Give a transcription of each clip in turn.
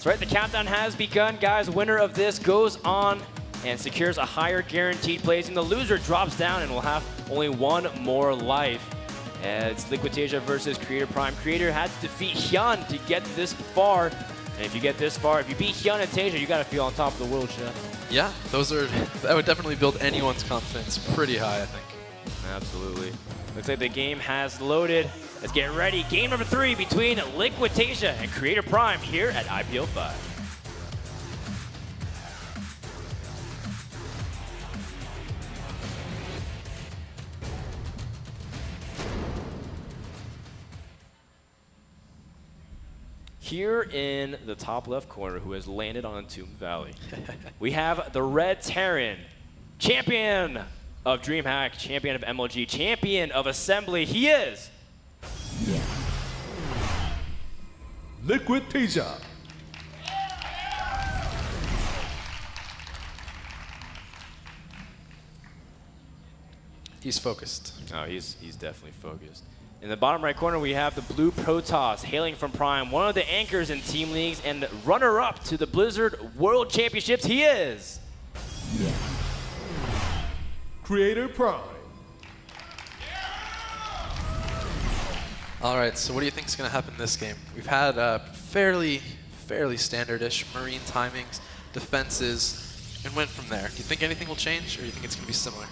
That's right, the countdown has begun, guys. Winner of this goes on and secures a higher guaranteed place, and the loser drops down and will have only one more life. It's Liquid Taeja versus CreatorPrime. Creator had to defeat Hyun to get this far. And if you get this far, if you beat Hyun and Taeja, you got to feel on top of the world, Chef. Yeah, that would definitely build anyone's confidence pretty high, I think. Absolutely. Looks like the game has loaded. Let's get ready. Game number 3 between Liquid Taeja and CreatorPrime here at IPL 5. Here in the top left corner, who has landed on Entomb Valley, we have the Red Terran, champion of DreamHack, champion of MLG, champion of Assembly. He is Liquid Taeja. He's focused. Oh, he's definitely focused. In the bottom right corner, we have the blue Protoss, hailing from Prime, one of the anchors in team leagues and runner-up to the Blizzard World Championships. He is CreatorPrime. All right, so what do you think is going to happen in this game? We've had fairly standard-ish Marine timings, defenses, and went from there. Do you think anything will change, or do you think it's going to be similar?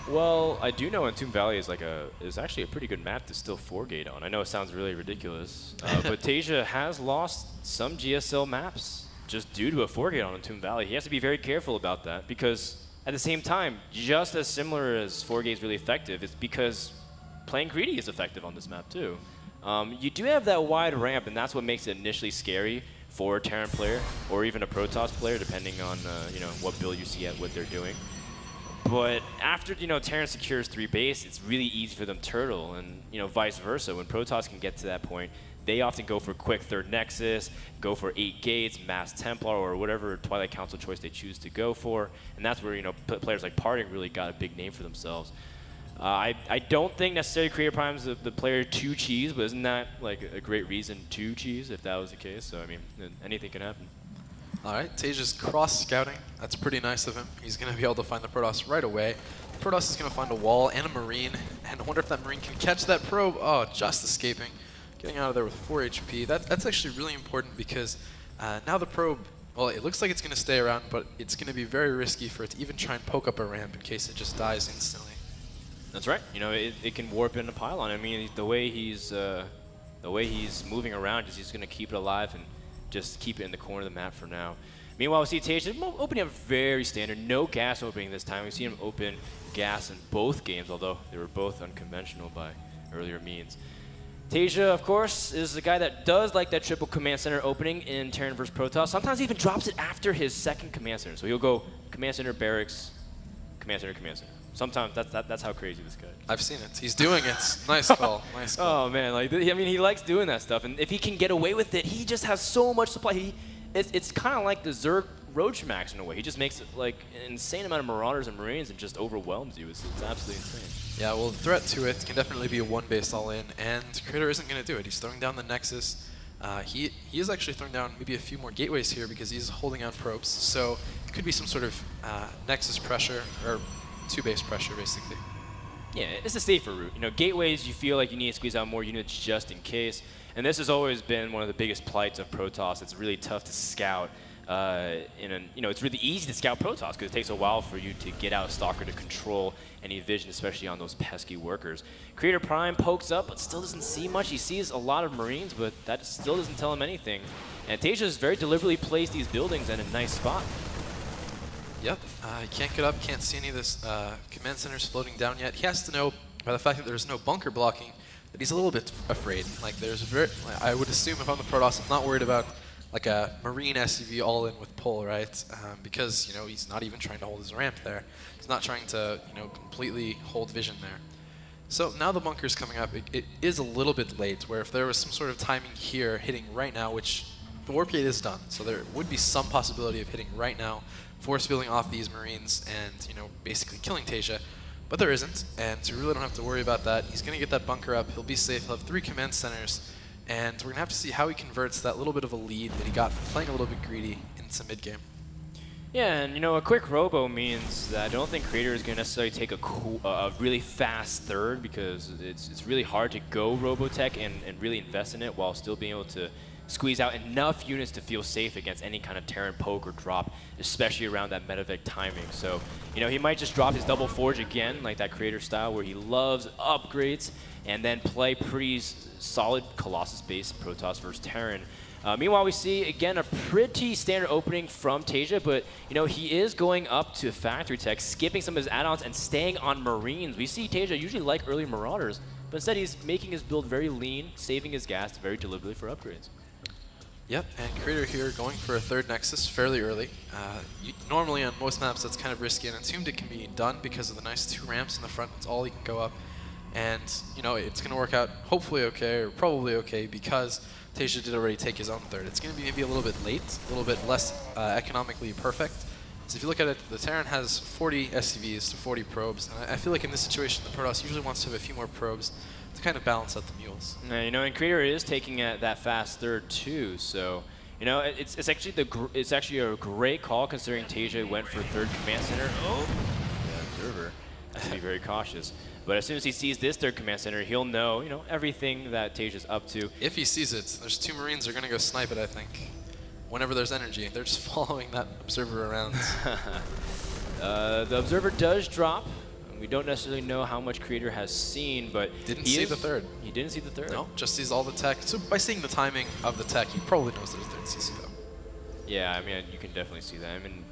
Well, I do know Entomb Valley is actually a pretty good map to still 4-gate on. I know it sounds really ridiculous, but Taeja has lost some GSL maps just due to a 4-gate on Entomb Valley. He has to be very careful about that because at the same time, just as similar as 4-gate is really effective, it's because playing greedy is effective on this map too. You do have that wide ramp, and that's what makes it initially scary for a Terran player or even a Protoss player, depending on what build you see at what they're doing. But after Terran secures 3 base, it's really easy for them to turtle, and vice versa. When Protoss can get to that point, they often go for quick 3rd Nexus, go for 8 gates, Mass Templar, or whatever Twilight Council choice they choose to go for, and that's where players like Parting really got a big name for themselves. I don't think necessarily CreatorPrime is the player to cheese, but isn't that like a great reason to cheese if that was the case? So I mean, anything can happen. All right, Taeja's cross-scouting. That's pretty nice of him. He's going to be able to find the Protoss right away. Protoss is going to find a wall and a Marine, and I wonder if that Marine can catch that probe. Oh, just escaping. Getting out of there with 4 HP. That's actually really important because now the probe, well, it looks like it's going to stay around, but it's going to be very risky for it to even try and poke up a ramp in case it just dies instantly. That's right. It can warp in a pylon. I mean, the way he's moving around, he's going to keep it alive and just keep it in the corner of the map for now. Meanwhile, we see Taeja opening up very standard. No gas opening this time. We've seen him open gas in both games, although they were both unconventional by earlier means. Taeja, of course, is the guy that does like that triple command center opening in Terran vs. Protoss. Sometimes he even drops it after his 2nd command center. So he'll go command center, barracks, command center, command center. Sometimes that's how crazy this guy is. I've seen it. He's doing it. Nice call. Nice call. Oh man, he likes doing that stuff, and if he can get away with it, he just has so much supply. It's kind of like the Zerg Roach Max in a way. He just makes like an insane amount of Marauders and Marines and just overwhelms you. It's absolutely insane. Yeah, well, the threat to it can definitely be a 1-base all-in, and Creator isn't going to do it. He's throwing down the Nexus. He is actually throwing down maybe a few more gateways here because he's holding on probes. So it could be some sort of Nexus pressure or 2-base pressure, basically. Yeah, it's a safer route. Gateways, you feel like you need to squeeze out more units just in case. And this has always been one of the biggest plights of Protoss. It's really tough to scout. It's really easy to scout Protoss because it takes a while for you to get out Stalker to control any vision, especially on those pesky workers. CreatorPrime pokes up, but still doesn't see much. He sees a lot of Marines, but that still doesn't tell him anything. And Taeja's very deliberately placed these buildings in a nice spot. Yep, he can't get up, can't see any of this command centers floating down yet. He has to know, by the fact that there's no bunker blocking, that he's a little bit afraid. Like, I would assume if I'm the Protoss, I'm not worried about like a Marine SCV all-in with pull, right? Because, he's not even trying to hold his ramp there. He's not trying to, completely hold vision there. So now the bunker's coming up. It is a little bit late, where if there was some sort of timing here hitting right now, which the warp gate is done, so there would be some possibility of hitting right now, force fielding off these Marines and, basically killing Taeja. But there isn't, and so you really don't have to worry about that. He's going to get that bunker up. He'll be safe. He'll have 3 command centers. And we're going to have to see how he converts that little bit of a lead that he got from playing a little bit greedy into mid-game. Yeah, and you know, a quick robo means that I don't think Creator is going to necessarily take a really fast third, because it's really hard to go Robotech and really invest in it while still being able to squeeze out enough units to feel safe against any kind of Terran poke or drop, especially around that medevac timing. So, you know, he might just drop his double forge again, like that Creator style, where he loves upgrades, and then play pretty solid Colossus-based Protoss versus Terran. Meanwhile, we see, again, a pretty standard opening from Taeja, but, you know, he is going up to Factory Tech, skipping some of his add-ons and staying on Marines. We see Taeja usually like early Marauders, but instead he's making his build very lean, saving his gas very deliberately for upgrades. Yep, and Creator here going for a third Nexus fairly early. Normally on most maps that's kind of risky, and Entombed it can be done because of the nice 2 ramps in the front. That's all he can go up. And, you know, it's going to work out hopefully okay, or probably okay, because Taeja did already take his own third. It's going to be maybe a little bit late, a little bit less economically perfect. So if you look at it, the Terran has 40 SCVs to 40 probes, and I feel like in this situation the Protoss usually wants to have a few more probes to kind of balance out the mules. You know, and Creator is taking that fast third too, so you know it's actually a great call considering Taeja went for third command center. Oh, the observer has to be very cautious. But as soon as he sees this third command center, he'll know, you know, everything that Taeja's up to. If he sees it, there's 2 Marines that are going to go snipe it, I think. Whenever there's energy, they're just following that observer around. The observer does drop. We don't necessarily know how much Creator has seen, but didn't see the third. He didn't see the third. No, just sees all the tech. So by seeing the timing of the tech, he probably knows there's third CC though. Yeah, I mean, you can definitely see that. I mean,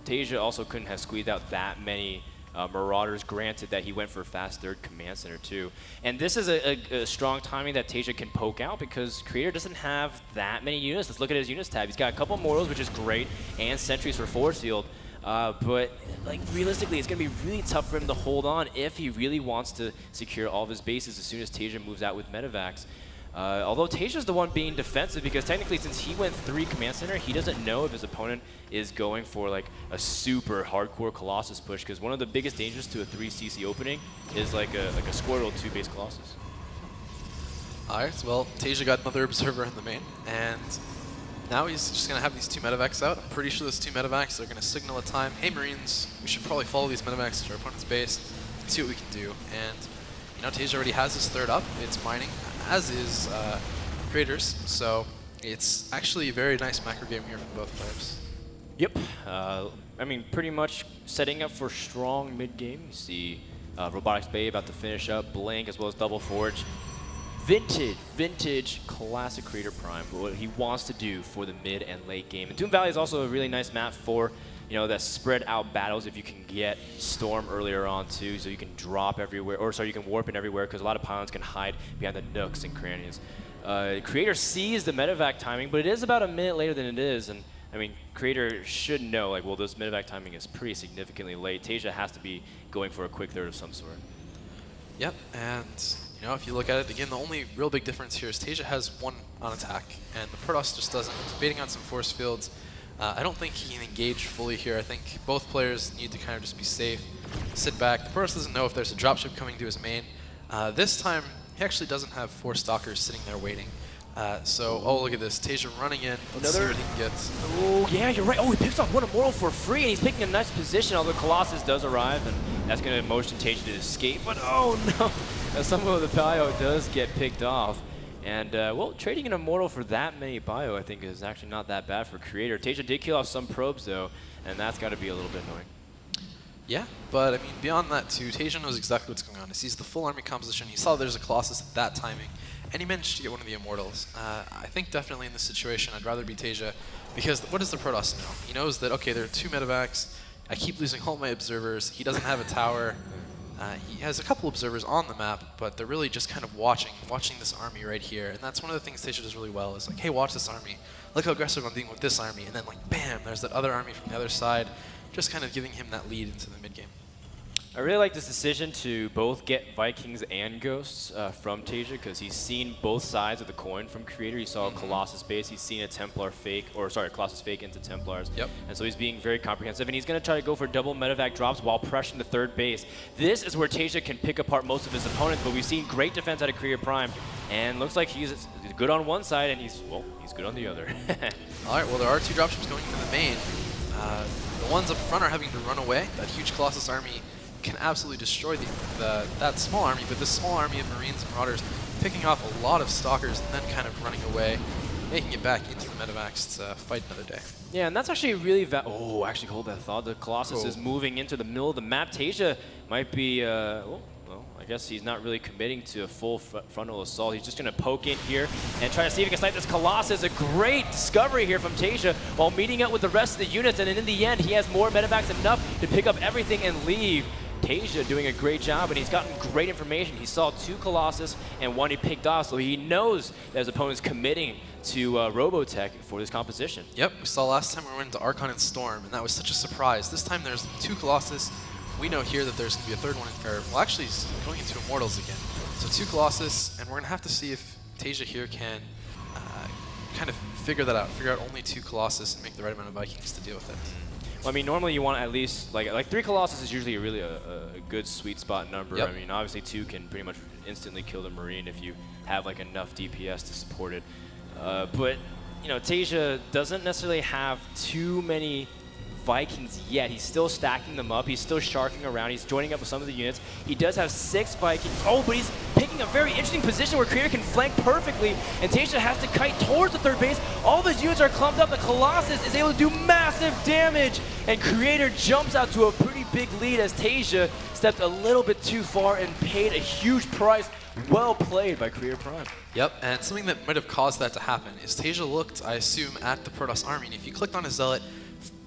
Taeja also couldn't have squeezed out that many Marauders, granted that he went for fast third command center too. And this is a strong timing that Taeja can poke out because Creator doesn't have that many units. Let's look at his units tab. He's got a couple Mortals, which is great, and sentries for force field. But like realistically, it's going to be really tough for him to hold on if he really wants to secure all of his bases as soon as Taeja moves out with medevacs. Although Taeja's the one being defensive because technically since he went 3 command center, he doesn't know if his opponent is going for like a super hardcore Colossus push, because one of the biggest dangers to a 3 CC opening is like a Squirtle 2 base Colossus. Alright, well, Taeja got another observer in the main, and now he's just going to have these 2 medevacs out. I'm pretty sure those 2 medevacs are going to signal a time. Hey Marines, we should probably follow these medevacs to our opponent's base, see what we can do. And you know, Taeja already has his third up. It's mining, as is Creator's. So it's actually a very nice macro game here from both players. Yep. I mean, pretty much setting up for strong mid game. You see Robotics Bay about to finish up, Blink as well as Double Forge. Vintage classic CreatorPrime, what he wants to do for the mid and late game. And Doom Valley is also a really nice map for, you know, that spread out battles if you can get Storm earlier on too, so you can drop everywhere, or sorry, you can warp in everywhere, because a lot of pylons can hide behind the nooks and crannies. Creator sees the medevac timing, but it is about a minute later than it is, and I mean, Creator should know, like, well, this medevac timing is pretty significantly late. Taeja has to be going for a quick third of some sort. Yep, and you know, if you look at it, again, the only real big difference here is Taeja has 1 on attack, and the Protoss just doesn't. Baiting on some force fields, I don't think he can engage fully here. I think both players need to kind of just be safe, sit back. The Protoss doesn't know if there's a dropship coming to his main. This time, he actually doesn't have 4 stalkers sitting there waiting. Oh, look at this. Taeja running in. Let's see what he can get. Oh, yeah, you're right. Oh, he picks off 1 Immortal for free, and he's picking a nice position, although Colossus does arrive, and that's going to motion Taeja to escape. But oh no, some of the bio does get picked off. And, well, trading an Immortal for that many bio, I think, is actually not that bad for Creator. Taeja did kill off some probes, though, and that's got to be a little bit annoying. Yeah, but, I mean, beyond that, too, Taeja knows exactly what's going on. He sees the full army composition. He saw there's a Colossus at that timing, and he managed to get one of the Immortals. I think definitely in this situation, I'd rather be Taeja, because what does the Protoss know? He knows that, okay, there are 2 medevacs. I keep losing all my observers. He doesn't have a tower. He has a couple observers on the map, but they're really just kind of watching this army right here. And that's one of the things Taeja does really well, is like, hey, watch this army. Look how aggressive I'm being with this army. And then, like, bam, there's that other army from the other side, just kind of giving him that lead into the mid-game. I really like this decision to both get Vikings and Ghosts from Taeja, because he's seen both sides of the coin from Creator. He saw a Colossus base, he's seen a Templar fake, or sorry, Colossus fake into Templars. Yep. And so he's being very comprehensive, and he's going to try to go for double medevac drops while pressuring the third base. This is where Taeja can pick apart most of his opponents, but we've seen great defense out of CreatorPrime, and looks like he's good on one side, and he's good on the other. All right, well, there are 2 dropships going into the main. The ones up front are having to run away. That huge Colossus army can absolutely destroy that small army, but this small army of Marines and Marauders picking off a lot of Stalkers and then kind of running away, making it back into the Medivacs to fight another day. Yeah, and that's actually really actually, hold that thought. The Colossus is moving into the middle of the map. Taeja might be, well, I guess he's not really committing to a full frontal assault. He's just going to poke in here and try to see if he can snipe this Colossus. A great discovery here from Taeja while meeting up with the rest of the units, and then in the end, he has more Medivacs enough to pick up everything and leave. Taeja doing a great job, and he's gotten great information. He saw 2 Colossus and 1 he picked off, so he knows that his opponent's committing to Robotech for this composition. Yep, we saw last time we went into Archon and Storm, and that was such a surprise. This time there's 2 Colossus. We know here that there's going to be a 3rd one, well, actually, he's going into Immortals again. So 2 Colossus, and we're going to have to see if Taeja here can kind of figure that out, figure out only 2 Colossus and make the right amount of Vikings to deal with it. Well, I mean, normally you want at least, like 3 Colossus is usually really a good sweet spot number. Yep. I mean, obviously 2 can pretty much instantly kill the Marine if you have like enough DPS to support it. But, you know, Taeja doesn't necessarily have too many Vikings yet. He's still stacking them up. He's still sharking around. He's joining up with some of the units. He does have 6 Vikings. Oh, but he's picking a very interesting position where Creator can flank perfectly, and Taeja has to kite towards the 3rd base. All those units are clumped up. The Colossus is able to do massive damage, and Creator jumps out to a pretty big lead as Taeja stepped a little bit too far and paid a huge price. Well played by CreatorPrime. Yep, and something that might have caused that to happen is Taeja looked, I assume, at the Protoss army, and if you clicked on his Zealot,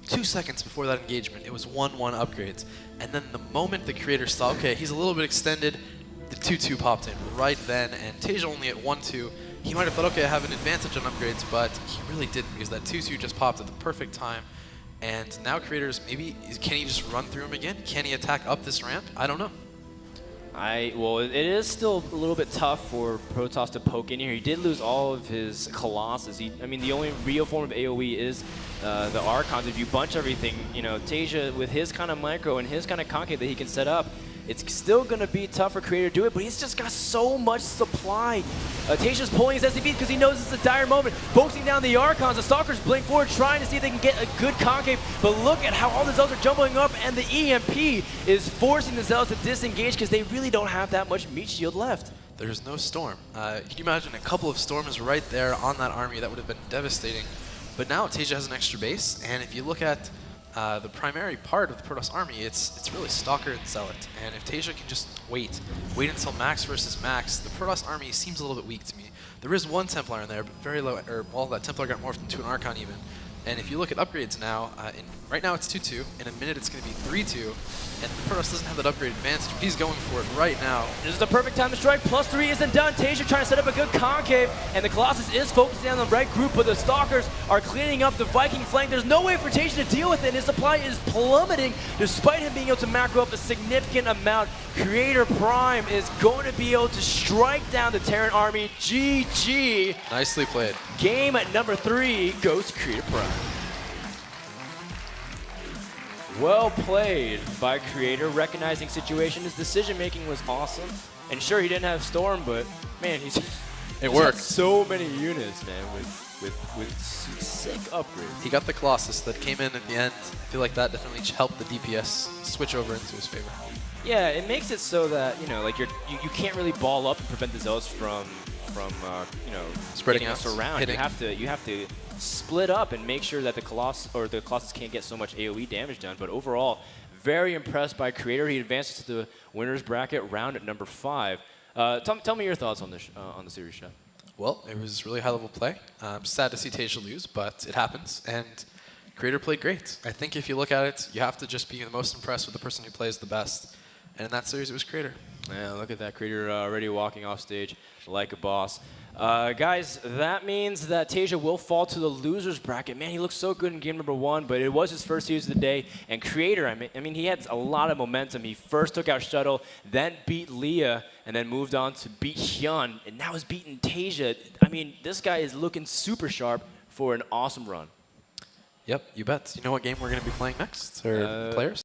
2 seconds before that engagement, it was 1-1 upgrades. And then the moment the Creator saw, okay, he's a little bit extended, the 2-2 popped in right then, and Taeja only at 1-2. He might have thought, okay, I have an advantage on upgrades, but he really didn't, because that 2-2 just popped at the perfect time. And now Creator's maybe, can he just run through him again? Can he attack up this ramp? I don't know. Well, it is still a little bit tough for Protoss to poke in here. He did lose all of his Colossus. I mean, the only real form of AoE is the Archons. If you bunch everything, you know, Taeja with his kind of micro and his kind of concave that he can set up, it's still going to be tough for Creator to do it, but he's just got so much supply. Taeja's pulling his SCP because he knows it's a dire moment. Focusing down the Archons, the Stalkers blink forward, trying to see if they can get a good concave, but look at how all the Zealots are jumbling up, and the EMP is forcing the Zealots to disengage because they really don't have that much meat shield left. There's no Storm. Can you imagine a couple of Storms right there on that army? That would have been devastating. But now Taeja has an extra base, and if you look at the primary part of the Protoss army, it's really Stalker and Zealot. And if Taeja can just wait until max versus max, the Protoss army seems a little bit weak to me. There is 1 Templar in there, but very low, well, that Templar got morphed into an Archon even. And if you look at upgrades now, right now it's 2-2. In a minute it's going to be 3-2. And the Protoss doesn't have that upgrade advantage. He's going for it right now. This is the perfect time to strike. +3 isn't done. Taeja trying to set up a good concave, and the Colossus is focusing on the right group, but the Stalkers are cleaning up the Viking flank. There's no way for Taeja to deal with it, and his supply is plummeting despite him being able to macro up a significant amount. CreatorPrime is going to be able to strike down the Terran army. GG. Nicely played. Game at number 3 goes to CreatorPrime. Well played by Creator, recognizing situation. His decision making was awesome. And sure, he didn't have Storm, but man, he's worked. So many units, man, with sick upgrades. He got the Colossus that came in at the end. I feel like that definitely helped the DPS switch over into his favor. Yeah, it makes it so that, you know, like you can't really ball up and prevent the Zealots from you know, spreading us out, around. hitting. You have to split up and make sure that the Colossus can't get so much AoE damage done. But overall, very impressed by Creator. He advances to the winners bracket round at number 5. Tell me your thoughts on the series, Chef. Well, it was really high-level play. Sad to see Taeja lose, but it happens. And Creator played great. I think if you look at it, you have to just be the most impressed with the person who plays the best. And in that series, it was Creator. Yeah, look at that. Creator already walking off stage like a boss. Guys, that means that Taeja will fall to the losers bracket. Man, he looked so good in game number 1, but it was his first series of the day. And Creator, I mean, he had a lot of momentum. He first took out Shuttle, then beat Leah, and then moved on to beat Hyun, and now he's beaten Taeja. I mean, this guy is looking super sharp for an awesome run. Yep, you bet. You know what game we're going to be playing next, or players?